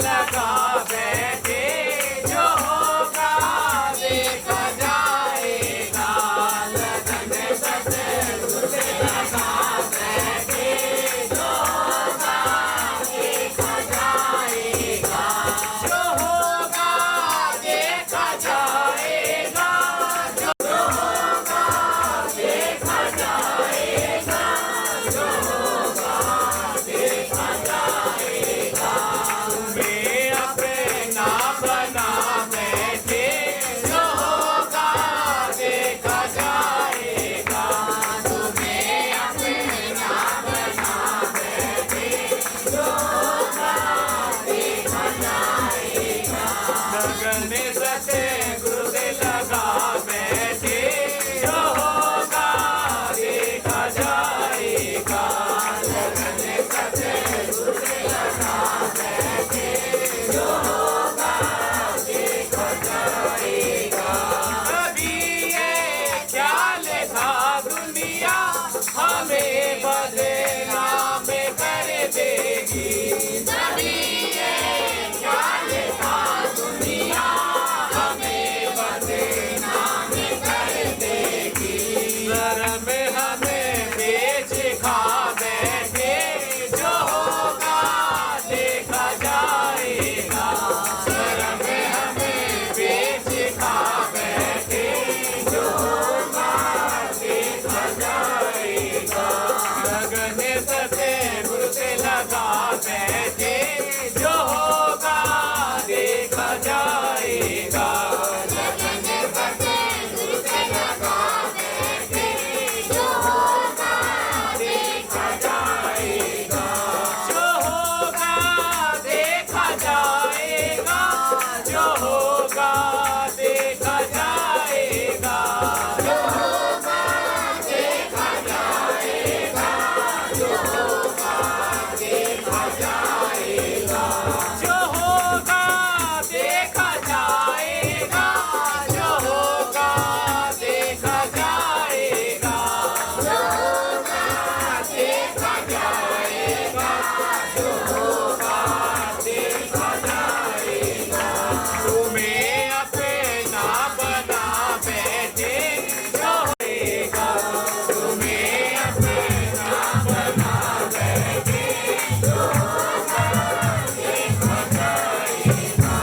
लगा बैठे जो होगा देखा जाएगा। जो होगा देखा जाएगा, जो होगा देखा जाएगा। जो होगा देखा जाएगा, जो होगा देखा जाएगा। तुम्हें अपना बना बैठे जो होगा, तुम्हें अपना बना बैठे जो होगा देखा जाएगा।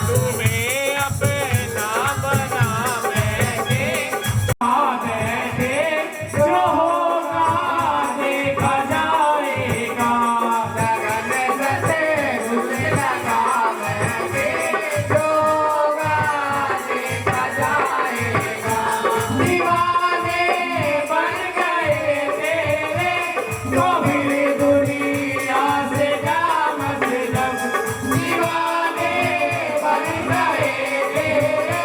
तुम्हें अपना बना बैठे जो होगा देखा जाएगा। लगन से घुसे लगा बैठे जो होगा देखा जाएगा। दीवाने बन गए तेरे जो भी दुनिया से जा मतलब। दीवाने बन गए तेरे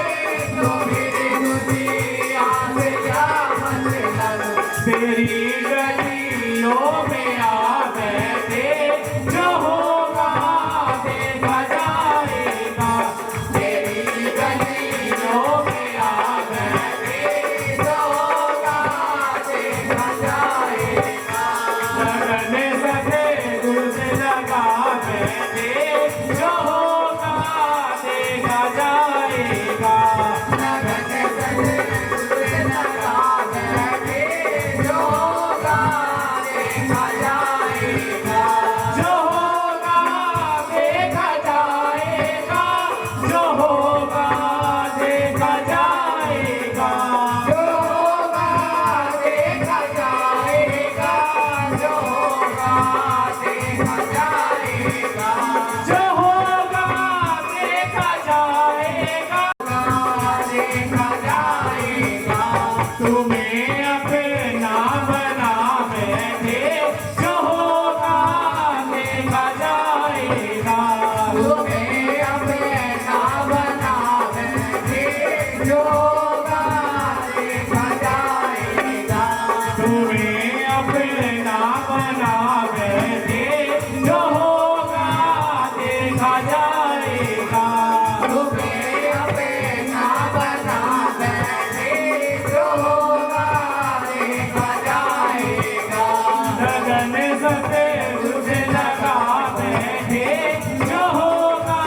जो भी दुनिया से जा मतलब। तेरी गलियों में आ बैठे जो होगा देखा जाएगा। तेरी गलियों में आ बैठे जो होगा देखा जाएगा। लगन सफेद से लगा बैठे जो होगा देखा जाएगा। लगन सफेद से लगा बैठे जो होगा देखा जाएगा। जो होगा देखा जाएगा, जो होगा देखा जाएगा। जो होगा देखा जाएगा, जो होगा देखा जाएगा। जो होगा देखा जाएगा, देखा जाएगा। तुम्हें अपना बना बैठे जो होगा देखा जाएगा। तुम्हें अपना बना बैठे जो होगा देखा जाएगा। तुम्हें अपना बना बैठे जो होगा देखा जाएगा। तुम्हें अपना बना बैठे जो होगा देखा जाएगा। लगन सफेद से लगा बैठे जो होगा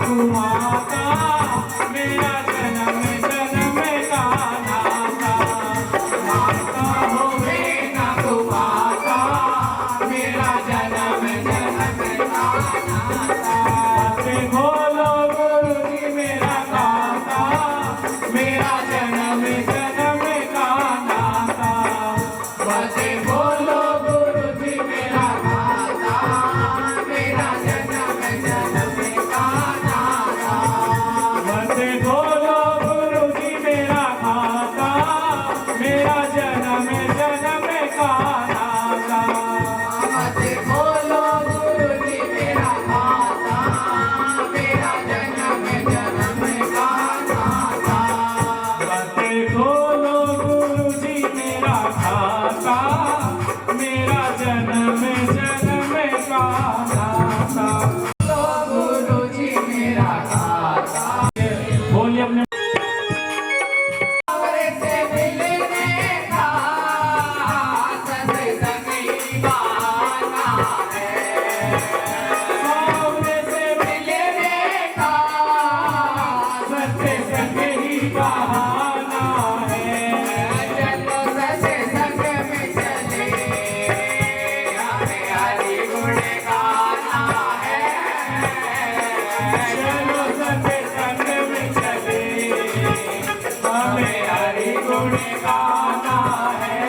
कुमाता मेरा जन्म जन्म का नाता माता होवे ना कुमाता मेरा जन्म जन्म का नाता से बोलो गुरु जी मेरा दाता मेरा जन्म जन्म का नाता बसे बोलो गुरु जी मेरा दाता मेरा जन्म जन्म का नाता बसे बोलो गुरु जी मेरा दाता मेरा जन्म जन्म का नाता बसे बोलो गुरु जी मेरा दाता मेरा जन्म जन्म का नाता बसे बोलो गुरु जी मेरा दाता मेरा जन्म जन्म का नाता गुरु जी मेरा दाता बोलिए अपने सावरे से मिलने का सत्संग ही बहाना है सावरे से मिलने का सत्संग ही बहाना है चलो सत्संग में चले हमें हरि गुण गाना है चलो सत्संग में चले हमें हरि गुण गाना है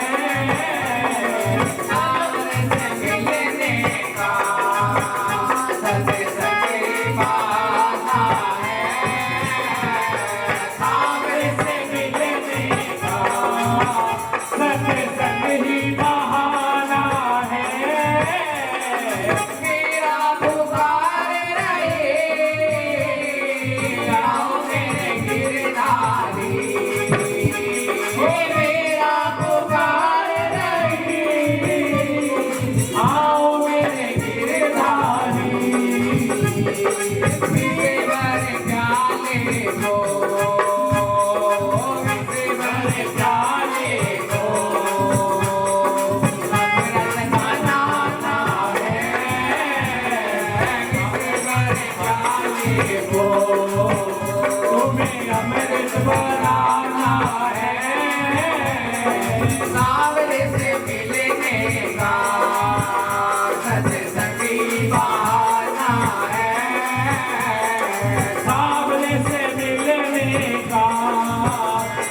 सावरे से मिलने का सत्संग ही बहाना है सावरे से मिलने का सत्संग ही बहाना है मेरा पुकार रहे आओ मेरे गिरधारी मेरा पुकार रहे आओ मेरे गिरधारी विवर प्याले को विवर प्याले को अमृत बनाना है विवर प्याले को तुम्हें अमृत बनाना है सावरे से मिलने का सत्संग ही बहाना है सावरे से मिलने का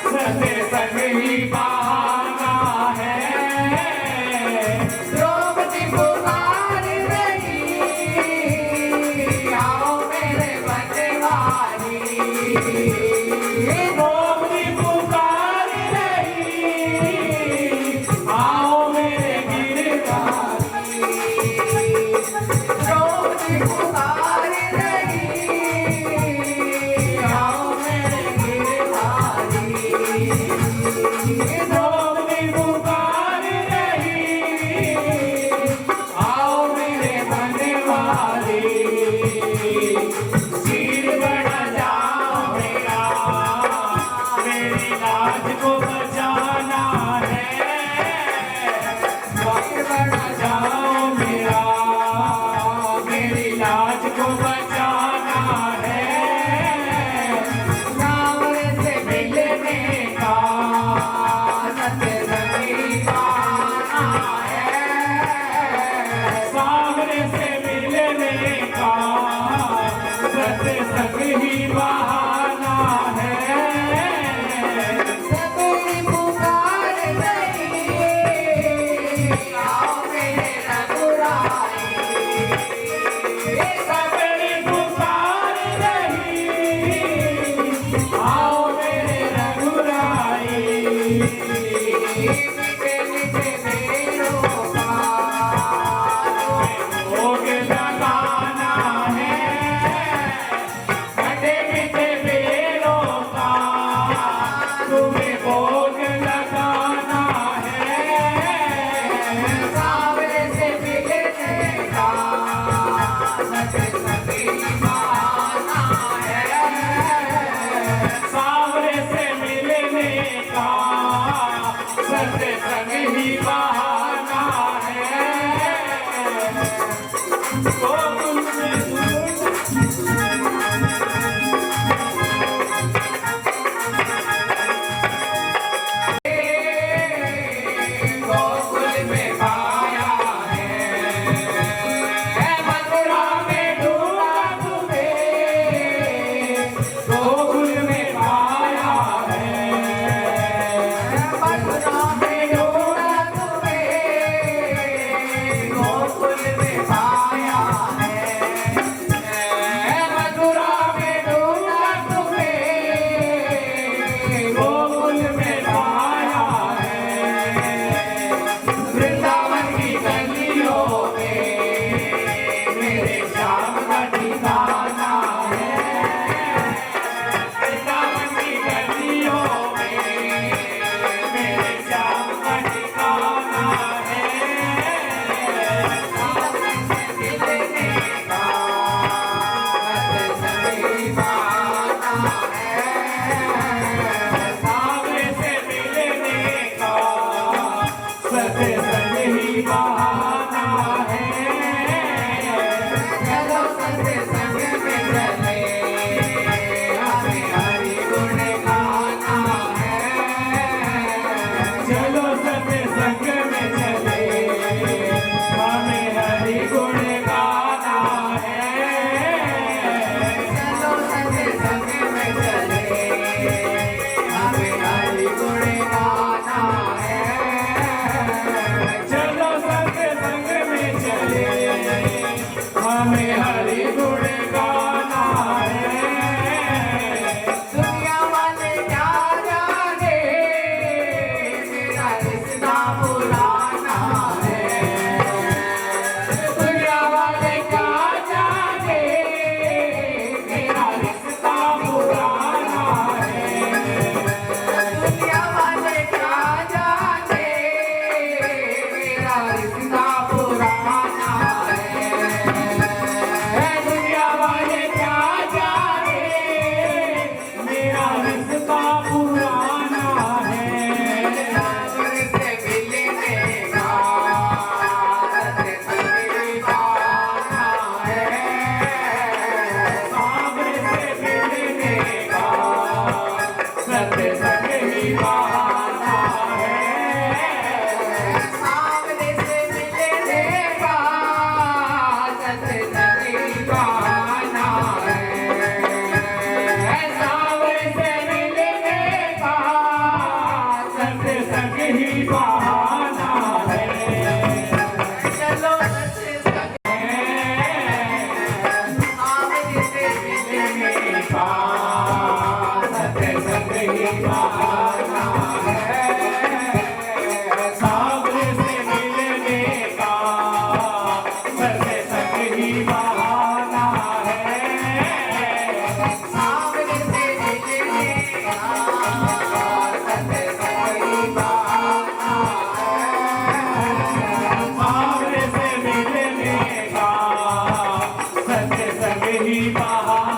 सत्संग ही बहाना है द्रौपदी पुकार रही आओ मेरे बनवारी द्रौपदी पुकार रही आओ मेरे गिरधारी द्रौपदी पुकार रही आओ मेरे गिरधारी द्रौपदी पुकार रही आओ मेरे बनवारी सिर बना जाओ मेरा मेरी लाज को बचाना है सिर बना जाओ मेरा मेरी लाज को बचाना है सावरे से मिलने का सत्संग ही बहाना है सावरे से मिलने का सत्संग ही बहाना है सबरी पुकार रही आओ मेरे रघुराई सबरी पुकार रही आओ मेरे रघुराई मीठे मीठे मेरों का भोग लगाना है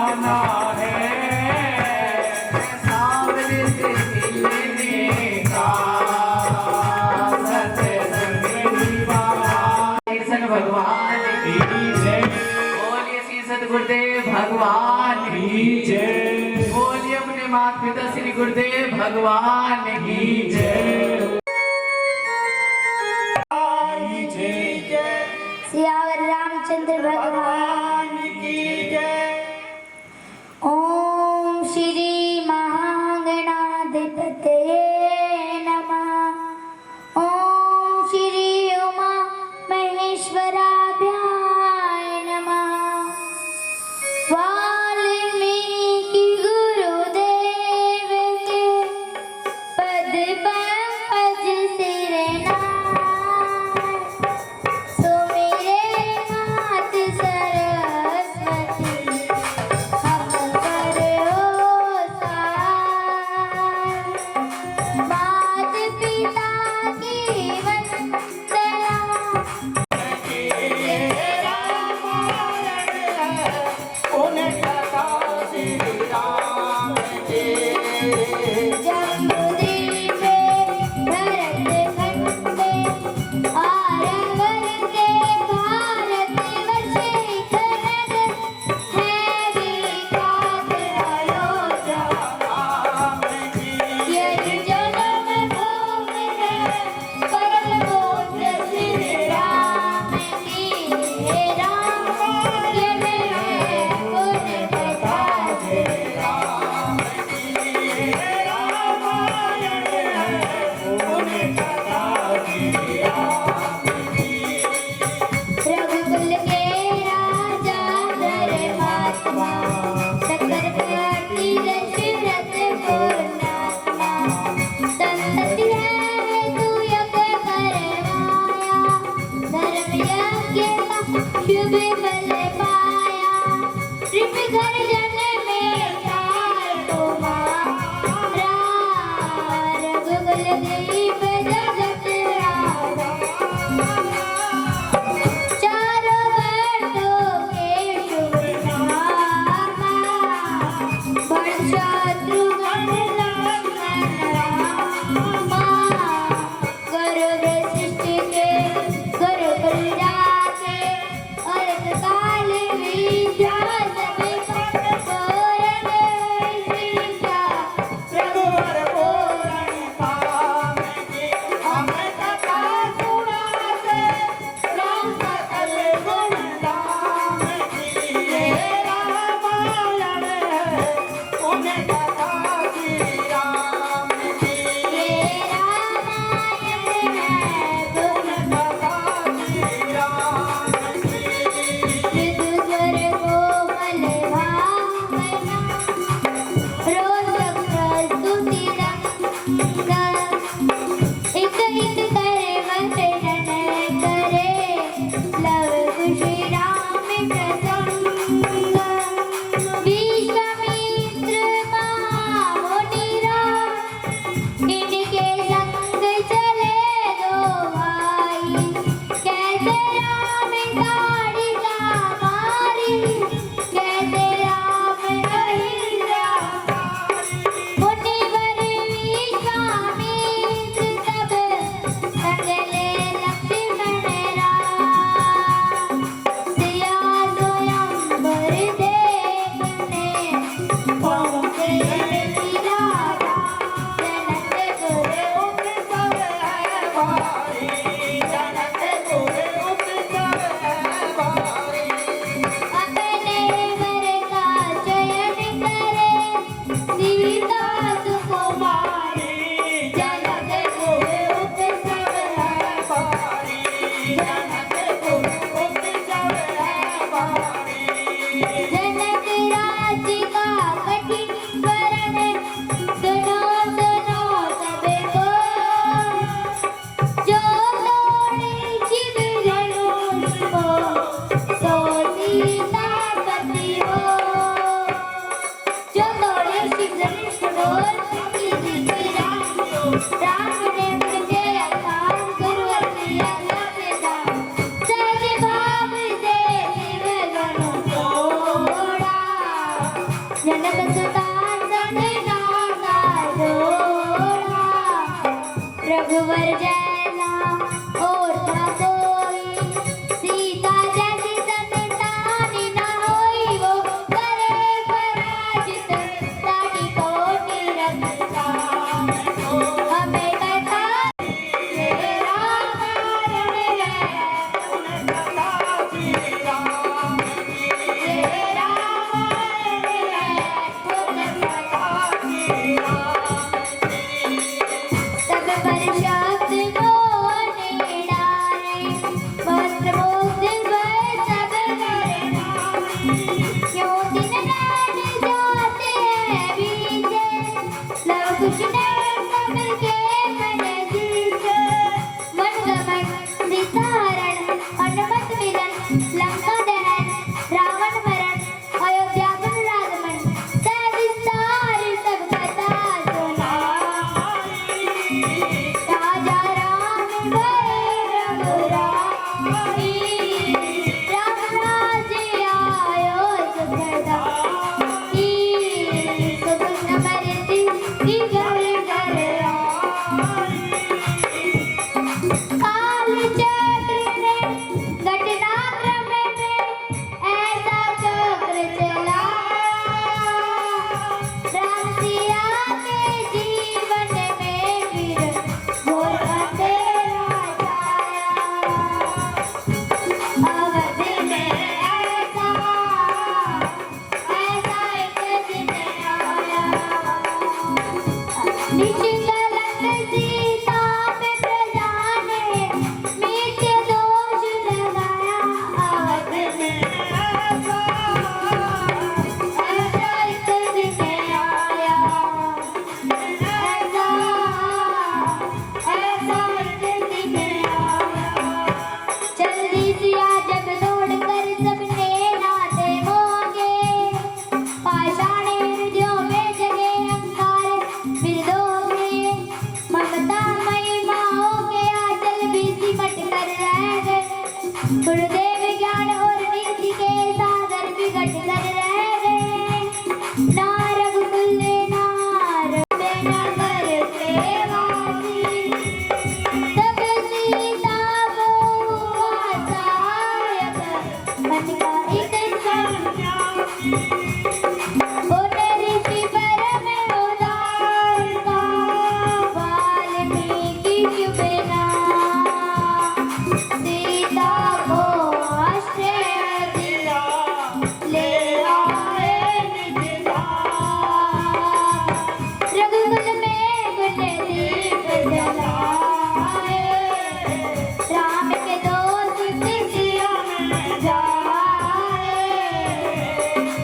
जाना है सांवले से मिलने का सत्संगी बाबा कृष्ण भगवान की जय बोलिए श्री सद्गुरुदेव भगवान की जय बोलिए अपने माता पिता श्री गुरुदेव भगवान की जय सियावर रामचंद्र भगवान की जय ओम श्री महागणाधिपतये नमः ओम श्री उमा महेश्वराभ्याय नमः वाल्मीकि गुरुदेव के पद पंकज सिरनाय सुमिरे मात सरस्वती हम करो सार मात पिता की वंदना जम्बूद्वीपे भरतखंडे आर्यावर्ते भारतवर्षे खनन है विख्यात अयोध्या यही जन्मभूमि है परम पूज्य श्री राम की हे राम यह है पुण्य कथा रघुकुल के राजा धर्मात्मा चक्रवर्ती दशरथ पूर्णात्मा संतति है तू यज्ञ करवाया धर्म यज्ञ का शुभ फल पाया ऋषि घर जन्मे चार कुमारा रघुकुल दीप जगत राजा चारों वर्णों के शुभ नामा भरत शत्रुघ्न लक्ष्मण रामा गरुड़ सृष्टि के गुरुकुल जाके अर्थ काल विद्या सभी पट पूर्ण विद्या प्रभुवर पूर्ण काम की हमें कथा सुना से राम सकल गुण धाम की ये रामायण है उन्हें कथा की राम की ये रामायण है उन्हें कथा की राम की विदुर कोमल भावना रोचक प्रस्तुति एक एक करे वर्णन करे लव कुशी राम प्रसंग विश्वामित्र महामुनिराज इनके संग चले दो भाई कैसे राम ताड़िका मारी कैसे राम अहिल्या मुनिवर विश्वामित्र सब सकले लक्ष्मण राम सिया स्वयंवर देखने पहुँचे राजा जनकपुर उत्सव है भारी जनकपुर उत्सव है भारी अपने वर का चयन करे सीता सुकुमारी जनकपुर उत्सव है भारी जनकपुर उत्सव है भारी जनक राज्य का कठिन जनक सुतार संग नागा जोड़ा रघुवर जैसा और न कोई सीता जैसी संतान न होई वो करे पराजित ताटी कोटि रखता हमें कहता तेरा कारण है तेरा कारण है सब पर शब्द बोलने डाले वस्त्र मुग्ध भय सब करे क्यों दिन रात जाते हैं बीते लव कुछ नहीं सबके मन जीते मन गमन सीताहरण अनुमत मिलन लंका दहन रावण मरण अयोध्या पुनरागमन तय विस्तार सब कथा सुना राजा राम भय रघुराई राम राज्य आयो सुखदाई सुख न मरती की घर घर आई काल चक्र ने घटनाक्रम में ऐसा चक्र चला राम सिया के जीवन में फिर घोर अंधेरा छाया अवध में ऐसा एक दिन आया निष्कलंक सीता पे प्रजा ने मिथ्य दोष लगाया अवध में ऐसा एक दिन आया ऐसा एक दिन आया जल्दी सिया जब दौड़ कर सबने नाते होंगे पाषाण हृदयों में जगे अंगार फिर दोगे ममता मई माओ के आंचल भी सिमट कर रह गए गुरुदेव ज्ञान और नीति के सागर बिगट कर रह गए ना रघुकुल ना नगर के वासी सब सीता को सहायक मन का एक संग बोले ऋषि परम उदार का वाल्मीकि चुप ना सीता को आश्रय दिया ले आए निज धाम रघुकुल में कुल दीप जलाए राम के दो सुत सिया जाए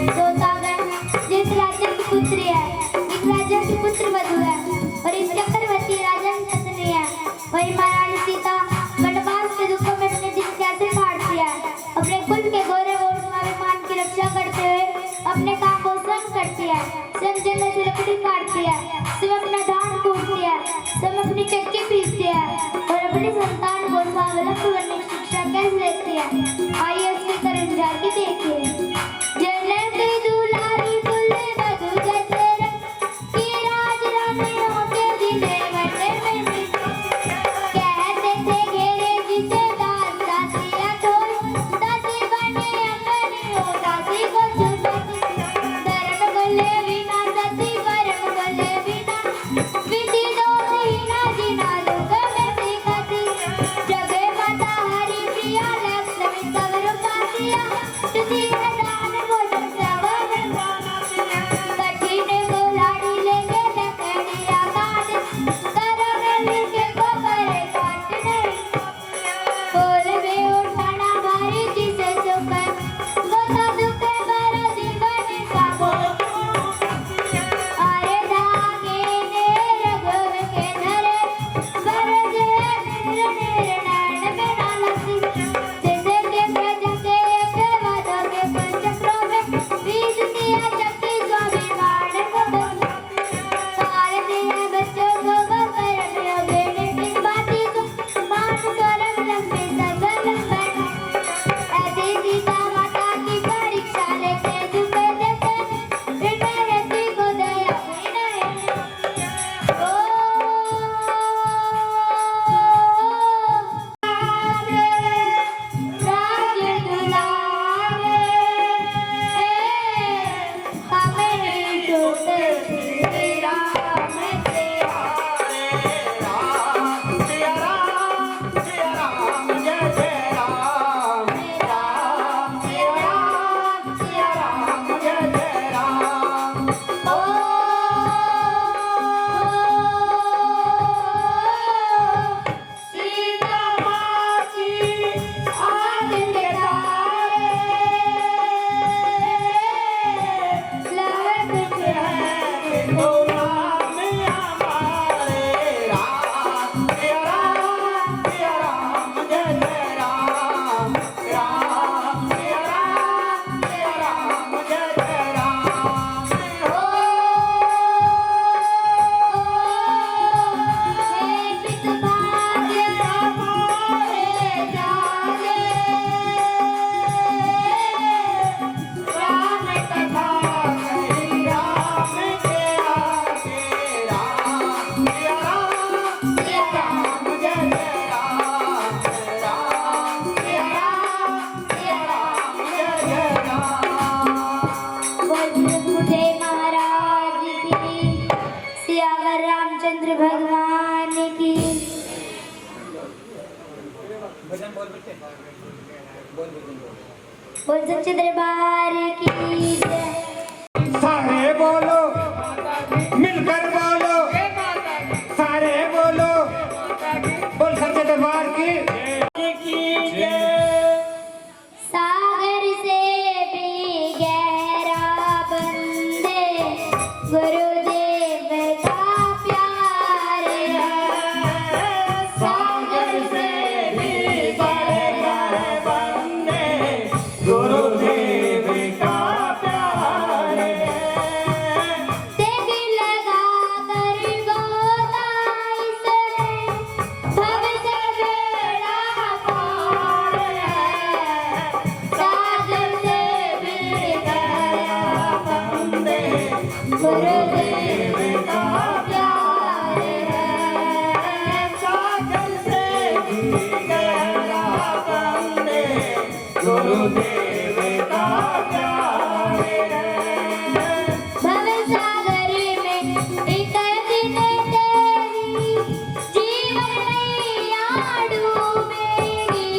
दो सागर जिस राजा की पुत्री है एक राजा की पुत्र वधु है और इस चक्रवर्ती राजा की पत्नी है वही महारानी सीता वनवास के दुखों में अपने दिन कैसे काटती है अपने कुल के गौरव और स्वाभिमान की रक्षा करते हुए अपने काम को स्वयं करती है स्वयं जंगल से लकड़ी काटती है स्वयं अपना धान कूटती है स्वयं अपनी चक्की पीसती है और अपनी संतान को स्वावलंबी बनने की शिक्षा कैसे देती है आइए उसकी तरफ जाके देखिए जनक दुलारी कुल वधु जचर की राज रानियों के दिने बने में कहते थे घेरे जिसे दास दासिया ढोल दासी बने अपनियों दासी को चुनती धर्म बोले बिना सती परम बोले बिना विधि दोष हीना जिना लोग में सिखती जगे माता हरि प्रिया लक्ष्मी सब रूपासिया तुझी रामचंद्र भगवान की। बोल सच्चे दरबार की जय। सारे बोलो मिलकर बोलो, सारे बोलो बोल सच्चे दरबार की जय। सागर से भी गहरा बंदे गुरुदेव का प्यार है। सागर से भी गहरा बंदे गुरुदेव का प्यार है। तेग लगा कर गोता इसमें भव से बेड़ा पार है। सागर से भी गहरा बंदे गुरुदेव का प्यार है। सागर से भी गहरा बंदे गुरुदेव का प्यार है। भव सागर में एक दिन तेरी जीवन नैया डूबेगी।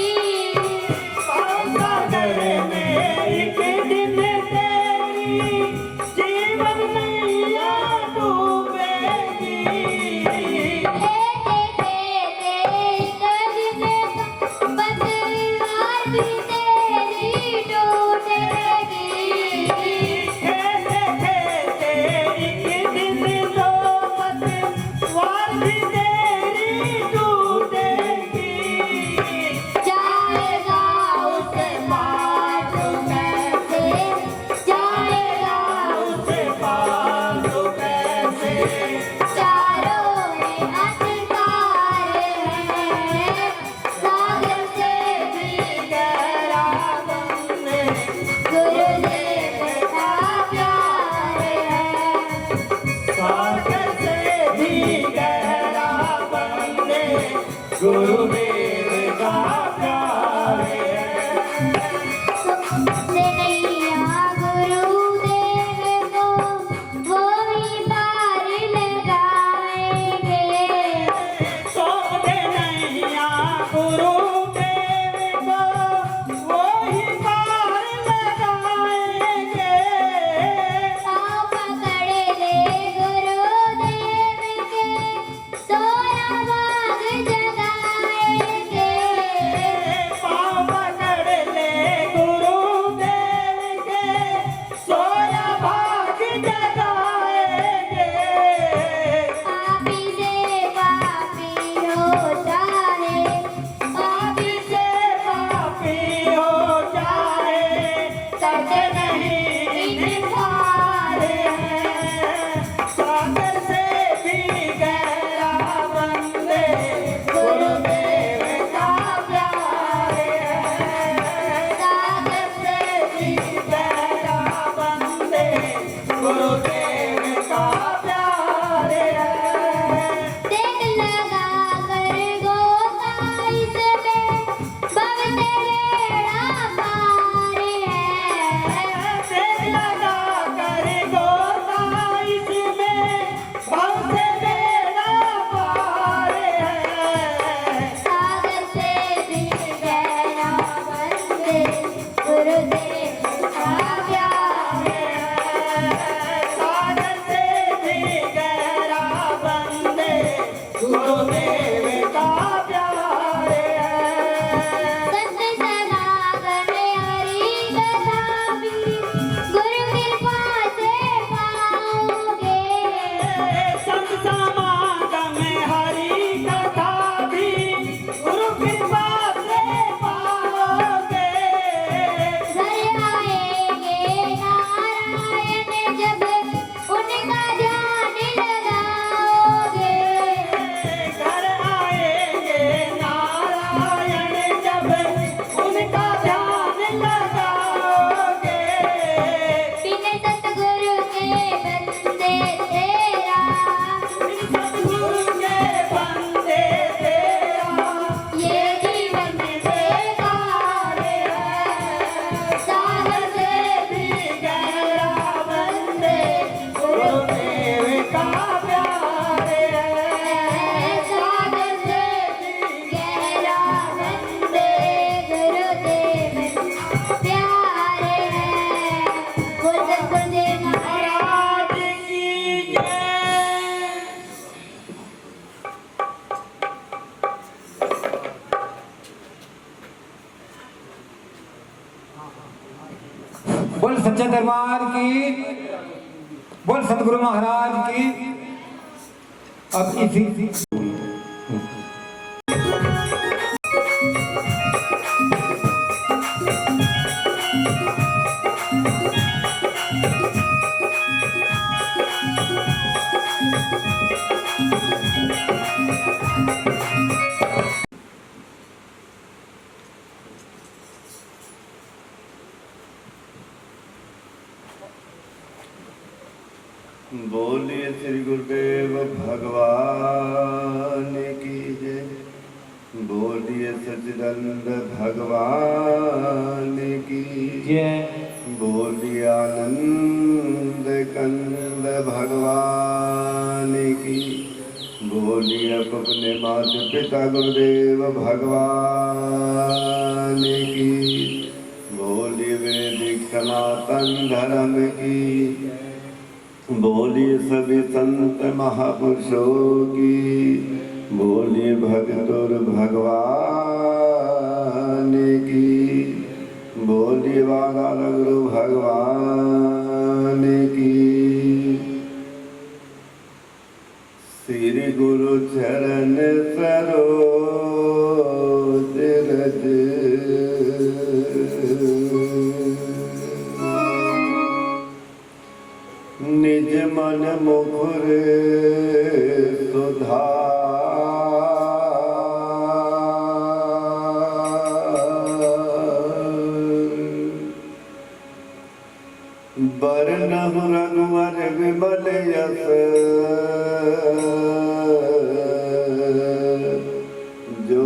सागर में एक दिन तेरी जीवन नैया डूबेगी। खेते खेते एक दिन पतवार भी तेरी टूटेगी। खेते खेते एक दिन लो पतवार भी तेरी टूटेगी। जाएगा उस पार तो कैसे, जाएगा उस पार तो कैसे, चारों में अंधकार है। सागर से भी गहरा बंदे गुरुदेव का प्यार है। सागर से भी गहरा बंदे गुरुदेव का प्यार है। नैया गुरुदेव को वो ही पार लगाएंगे। सौंप दे नैया गुरुदेव को, वो ही पार लगाएंगे। पाँव पकड़ ले गुरुदेव के, सोना बाग जगाएंगे। पाँव पकड़ ले गुरुदेव के, सोया भाग जगाएंगे। पापी से पापी हो जाए, पापी से पापी हो जाए, तब नहीं इनकार है। सागर से भी गहरा बंदे गुरुदेव का प्यार है। सागर से भी गहरा बंदे गुरुदेव का प्यार है। तेग लगा कर गोता इसमें भव से बेड़ा पार है। तेग लगा कर गोता इसमें भव से बेड़ा पार है। सागर से भी गहरा बंदे गुरुदेव का प्यार है। सागर से भी गहरा बंदे गुरुदेव का प्यार है। संत सनातन हरि कथा भी गुरु कृपा से पाओगे। संत समागम हरि कथा भी गुरु कृपा से पाओगे। घर आएंगे नारायण जब उनका ध्यान लगाओगे। घर आएंगे नारायण जब उनका ध्यान लगाओगे। बिन सतगुरु के बंदे तेरा, सतगुरु के बंदे तेरा ये जीवन बेकार है। सागर से भी गहरा बंदे गुरुदेव का प्यार है। सच्चे दरबार की, बोल सतगुरु महाराज की। अब इसी बोलिए श्री गुरुदेव भगवान की जय। बोलिए सच्चिदानंद भगवान की जय। बोलिए आनंद कंद भगवान की। बोलिए अपने माता पिता गुरुदेव भगवान की। बोलिए वैदिक सनातन धर्म की। बोलिए सभी संत महापुरुषों की। बोलिए भगतोर भगवान की। बोलिए बालाल गुरु भगवान की। श्री गुरु चरण सरोज रज निज मन मुकुर सुधार। बरनहु रघुवर विमल यश जो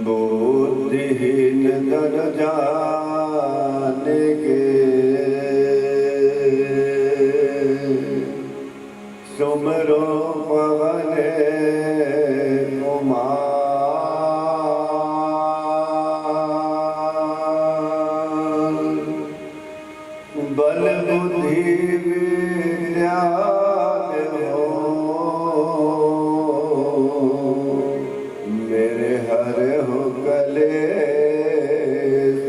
बुद्धिहीन तन जाने के सुमरो पवन कुमार। बल बुद्धि विद्या हो मेरे हर हो कले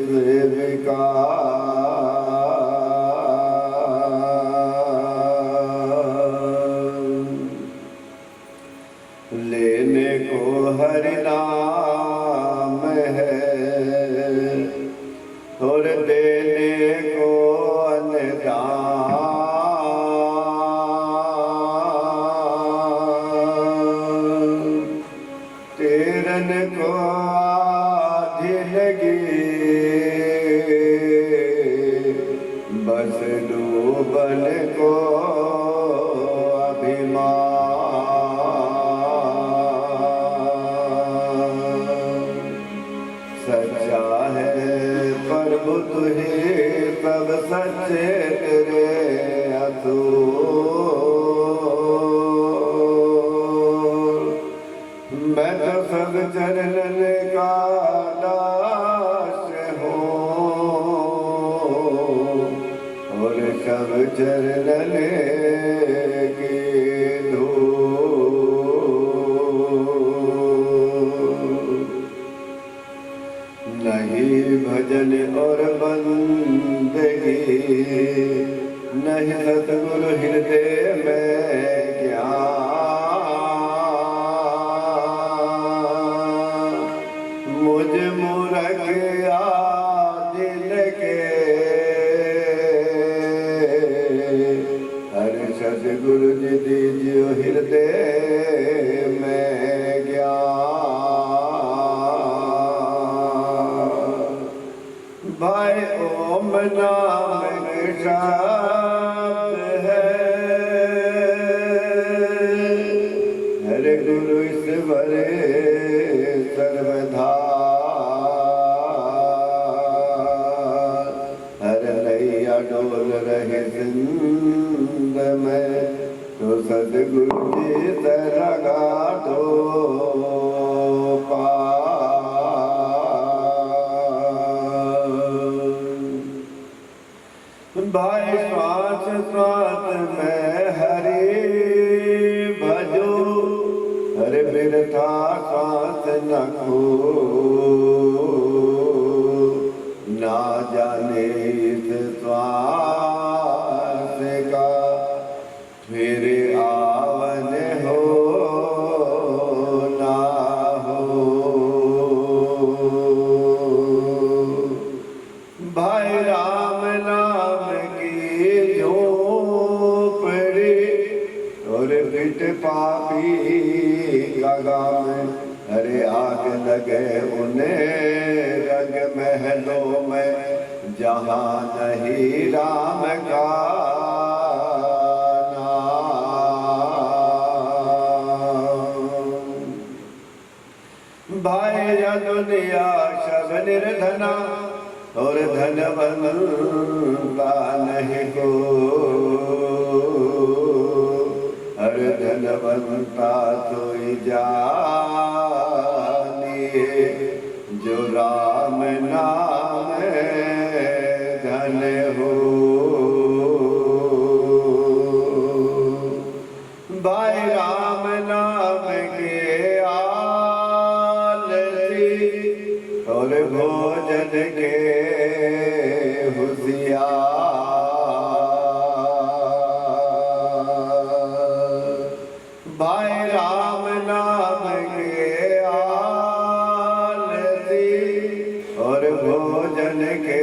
से विकार। लेने को हरि नाम है और देने को अन्नदान। तेरन को आधी लगी बस डूबन को अभिमान। सच्चा है प्रभु तुहे सब सच्चे तेरे असूल। मैं तो सब चरणन का दास हूँ और सब चरणन की धूल। नहीं भजन और बंदगी नहीं सतगुरु हृदय में ज्ञान। मुझ मूरख आदिल के हर सतगुरु जी दीजिए हृदय में ज्ञान। भाई ओम नाम शब्द है हरे गुरु ईश्वर सर्वधा। हर नैया डोल रहे सिंध में तो सदगुरु जी लगा दो भाई श्वास श्वास में न खो ना जाने इस श्वास का फिर आवन हो ना हो। भाई राम नाम की झोपड़ी और बिट पापी का गाम, अरे आग लगे उन्हें रंग महलों में जहाँ नहीं राम का नाम। भाई या दुनिया सब निर्धना और धनवंता नहीं को, हर धनवंता तो जानिए जो राम नाम धन हो। भाई राम नाम के आलसी और भोजन के होशियार, भाई राम नाम के आलसी और भोजन के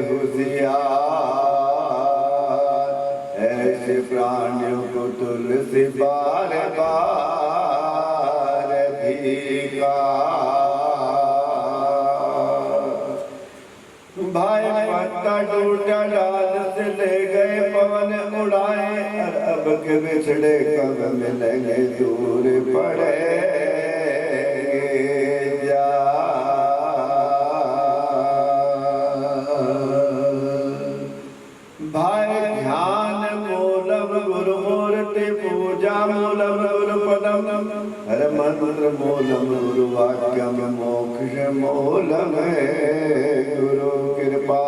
होशियार, ऐसे प्राणियों को तुलसी बार बार भाई पत्ता टूटा डाल से ले गए पवन उड़ाए, और अब के बिछड़े कब मिलेंगे दूर पड़े जा। भाई ध्यान मूलम गुरु मूर्ति पूजा मूलम गुरु पदम, हर मंत्र मूलम गुरु वाक्यम मोक्ष मूलम गुरु कृपा।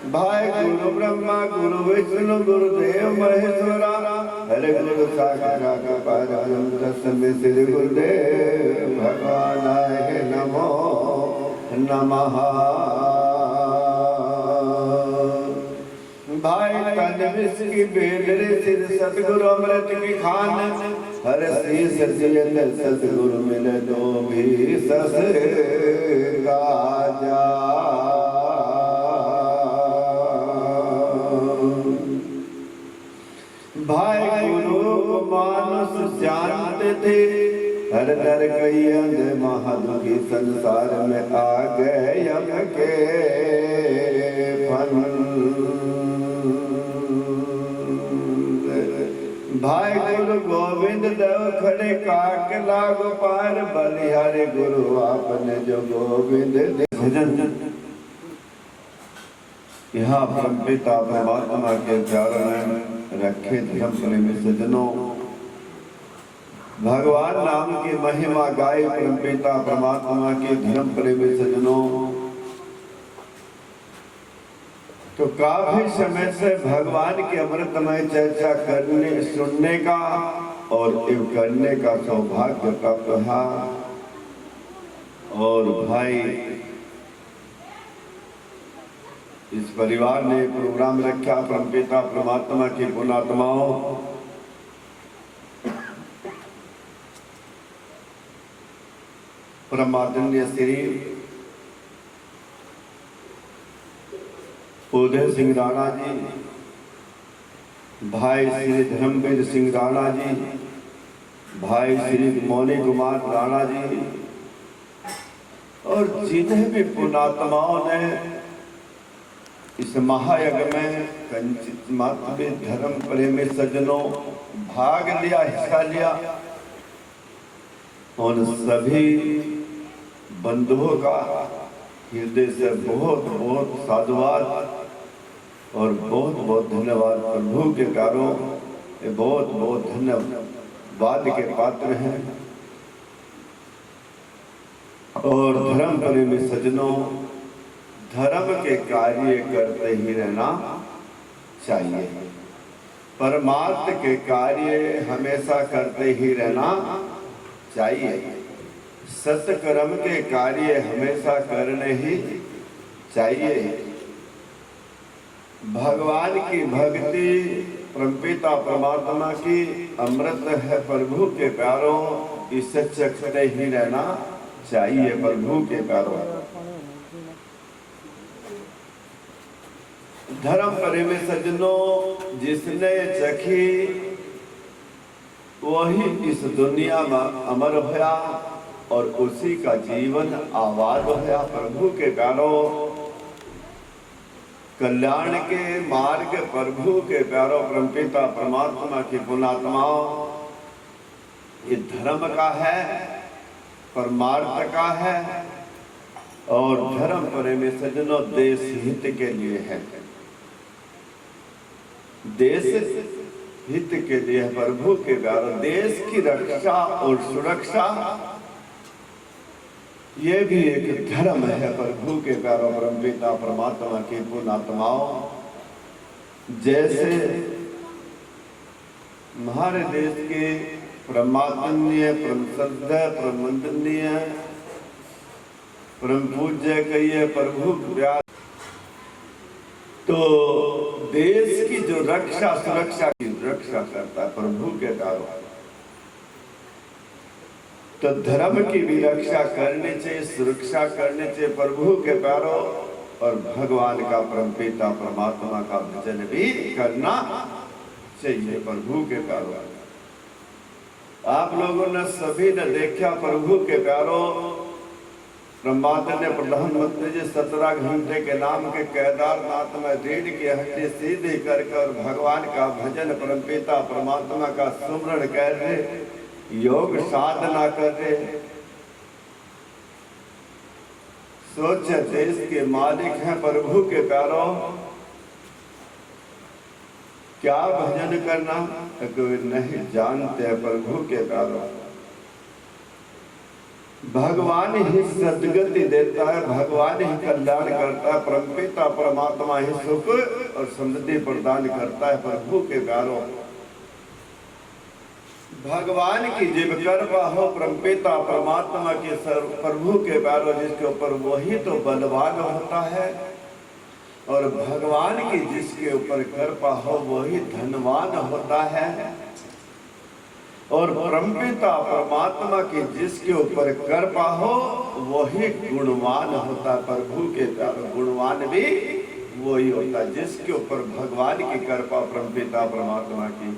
भाई गुरु ब्रह्मा गुरु विष्णु गुरुदेव महेश्वरा, हरे गुरु साक्षात परम तस्मै श्री गुरुदेव भगवानाय नमो नमः। भाई तन विष की बेलरे सिर सतगुरु अमृत की खान, हर शीस जियन सतगुरु मिले दो भी सस गाजा। भाई गुरु को मानुष जानते थे, हर नर कई अंध महादुखी संसार में आ गए यम के फन। भाई गुरु गोविंद देव खड़े काक लाग पार, बलिहारे गुरु आपने जो गोविंद भजन। यहाँ परमपिता परमात्मा के चरण रखे धर्म प्रेमी सज्जनों, भगवान नाम की महिमा गाय परमपिता परमात्मा के धर्म प्रेमी सज्जनों। तो काफी समय से भगवान की अमृतमय चर्चा करने सुनने का और करने का सौभाग्य प्राप्त रहा। और भाई इस परिवार ने प्रोग्राम रखा परमपिता परमात्मा की पुण्यात्माओं, परमादरणीय श्री उदय सिंह राणा जी, भाई श्री धर्मवीर सिंह राणा जी, भाई श्री मौनी कुमार राणा जी, और जिन्हें भी पुण्यात्माओं ने इस महायज्ञ में कंचित मात्र धर्म प्रेमी सज्जनों भाग लिया, हिस्सा लिया, उन सभी बंधुओं का हृदय से बहुत बहुत साधुवाद और बहुत बहुत धन्यवाद। प्रभु के कारों बहुत बहुत धन्यवाद के पात्र हैं। और धर्म प्रेमी सज्जनों, धर्म के कार्य करते ही रहना चाहिए। परमार्थ के कार्य हमेशा करते ही रहना चाहिए। सत्कर्म के कार्य हमेशा करने ही चाहिए। भगवान की भक्ति परमपिता परमात्मा की अमृत है प्रभु के प्यारों, इसे चखते ही रहना चाहिए प्रभु के प्यारों। धर्म प्रेमी सज्जनों, जिसने चखी वही इस दुनिया में अमर होया और उसी का जीवन आबाद होया प्रभु के प्यारों। कल्याण के मार्ग प्रभु के प्यारों परमपिता परमात्मा की पुण्यात्माओं, ये धर्म का है, परमार्थ का है और धर्म प्रेमी सज्जनों देश हित के लिए है। देश हित के लिए प्रभु के प्यारों, देश की रक्षा और सुरक्षा ये भी एक धर्म है प्रभु के प्यारों परमपिता परमात्मा की पुण्यात्माओं। जैसे हमारे देश के परमात्मनीय परम श्रद्धा परम वंदनीय परम पूज्य कहिए प्रभु प्यार, तो देश की जो रक्षा सुरक्षा की रक्षा करता है प्रभु के प्यारों, तो धर्म की भी रक्षा करनी चाहिए, सुरक्षा करनी चाहिए प्रभु के प्यारों। और भगवान का परमपिता परमात्मा का भजन भी करना चाहिए प्रभु के प्यारों। आप लोगों ने सभी ने देखा प्रभु के प्यारों, परमात्मा ने प्रधानमंत्री जी 17 घंटे के नाम के केदारनाथ में रीढ़ की हड्डी सीधी करके और भगवान का भजन परमपिता परमात्मा का सुमरण कर रहे, योग साधना कर रहे। सोच देश के मालिक हैं प्रभु के प्यारों, क्या भजन करना कोई नहीं जानते प्रभु के प्यारों। भगवान ही सदगति देता है, भगवान ही कल्याण करता है, परमपिता परमात्मा ही सुख और समृद्धि प्रदान करता है प्रभु के प्यारों। भगवान की जीव कृपा हो परमपिता परमात्मा के प्रभु के प्यारों, जिसके ऊपर वही तो बलवान होता है और भगवान की जिसके ऊपर कृपा हो वही धनवान होता है और परमपिता परमात्मा की जिसके ऊपर कृपा हो वही गुणवान होता है प्रभु के प्यारों। गुणवान भी वही होता है जिसके ऊपर भगवान की कृपा परमपिता परमात्मा की।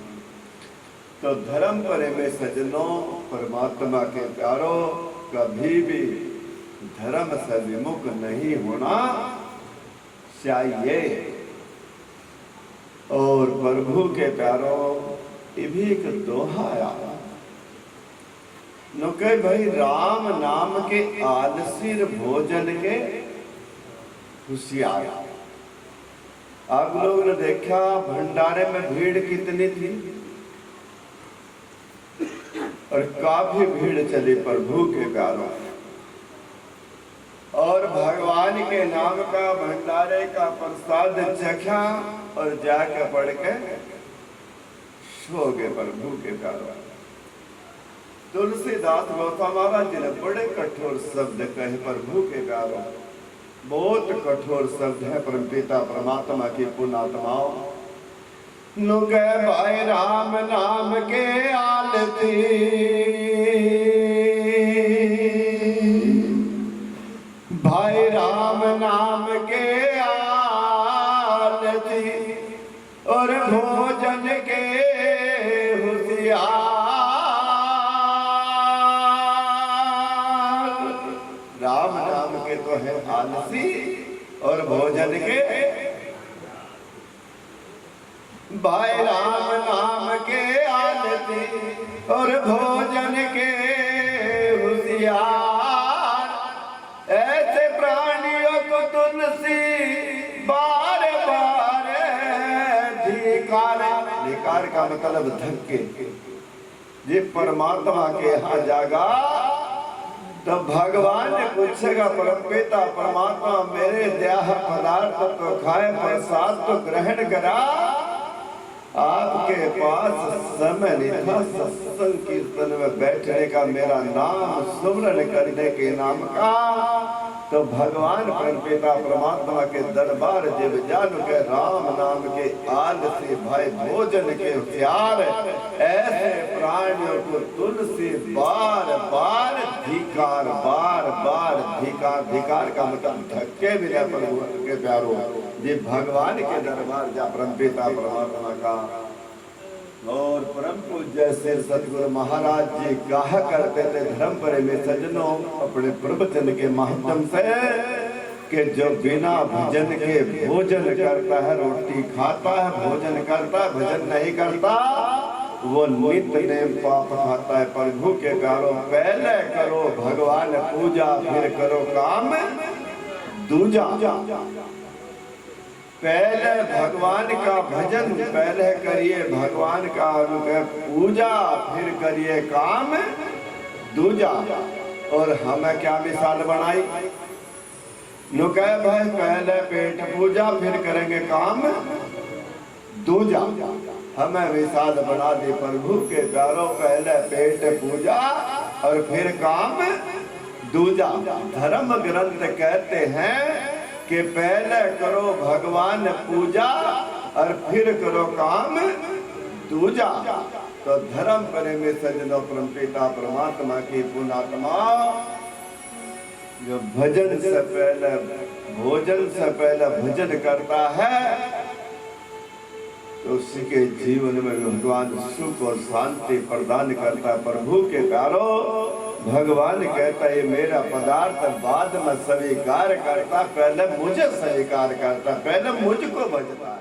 तो धर्म प्रेमी सज्जनों, परमात्मा के प्यारों, कभी भी धर्म से विमुख नहीं होना चाहिए। और प्रभु के प्यारों, ये भी एक दोहा आया नो के भाई, राम नाम के आलसी भोजन के होशियार। आप लोग ने देखा भंडारे में भीड़ कितनी थी और काफी भीड़ चली प्रभु के प्यारों। और भगवान के नाम का भंडारे का प्रसाद चखा और जाके पढ़ के सो गए प्रभु के प्यारों। तुलसीदास गोस्वामी महाराज जी ने बड़े कठोर शब्द कहे प्रभु के प्यारों, बहुत कठोर शब्द है परमपिता परमात्मा की पुण्यात्माओं। नुके भाई राम नाम के आलती, भाई राम नाम के आलती और भोजन के होशियार। राम नाम के तो है आलसी और भोजन के, भाई राम नाम के आलती और भोजन के होशियार। ऐसे प्राणियों को तुलसी बार बार धिकार। धिकार का मतलब धक्के। ये परमात्मा के यहाँ जागा तो भगवान ने पूछेगा परमपिता परमात्मा, मेरे देह पदार्थ तो खाए, प्रसाद तो ग्रहण करा, आपके पास समय नहीं था सत्संग कीर्तन में बैठने का, मेरा नाम सुमरन करने के नाम का। तो भगवान परमपिता परमात्मा के दरबार जब जान के राम नाम के आल से भाई भोजन के होशियार, ऐसे प्राणियों को तुलसी बार बार धिकार, बार बार धिकार। धिकार का मतलब धक्के भी नहीं प्रभु के प्यारो। ये भगवान के दरबार जा परमपिता परमात्मा का। और परम पूज्य श्री सतगुरु महाराज जी कहा करते थे धर्म प्रेमी सज्जनों अपने प्रवचन के माध्यम से कि जो बिना भजन के भोजन करता है, रोटी खाता है, भोजन करता है, भजन नहीं करता, वो नित्य नेम पाप खाता है। प्रभु के प्यारो पहले करो भगवान पूजा, फिर करो काम दूजा। पहले भगवान का भजन, पहले करिए भगवान का पूजा, फिर करिए काम दूजा। और हमें क्या मिसाल बनाई, नो कहे भाई पहले पेट पूजा फिर करेंगे काम दूजा। हमें मिसाल बना दी प्रभु के प्यारो, पहले पेट पूजा और फिर काम दूजा। धर्म ग्रंथ कहते हैं कि पहले करो भगवान पूजा और फिर करो काम दूजा। तो धर्म प्रेमी सज्जनों परमपिता परमात्मा की पुण्यात्मा जो भजन से पहले, भोजन से पहले भजन करता है, तो उसके जीवन में भगवान सुख और शांति प्रदान करता है। प्रभु के प्यारो भगवान कहता है ये मेरा पदार्थ बाद में स्वीकार करता, पहले मुझे स्वीकार करता, पहले मुझको भजता है।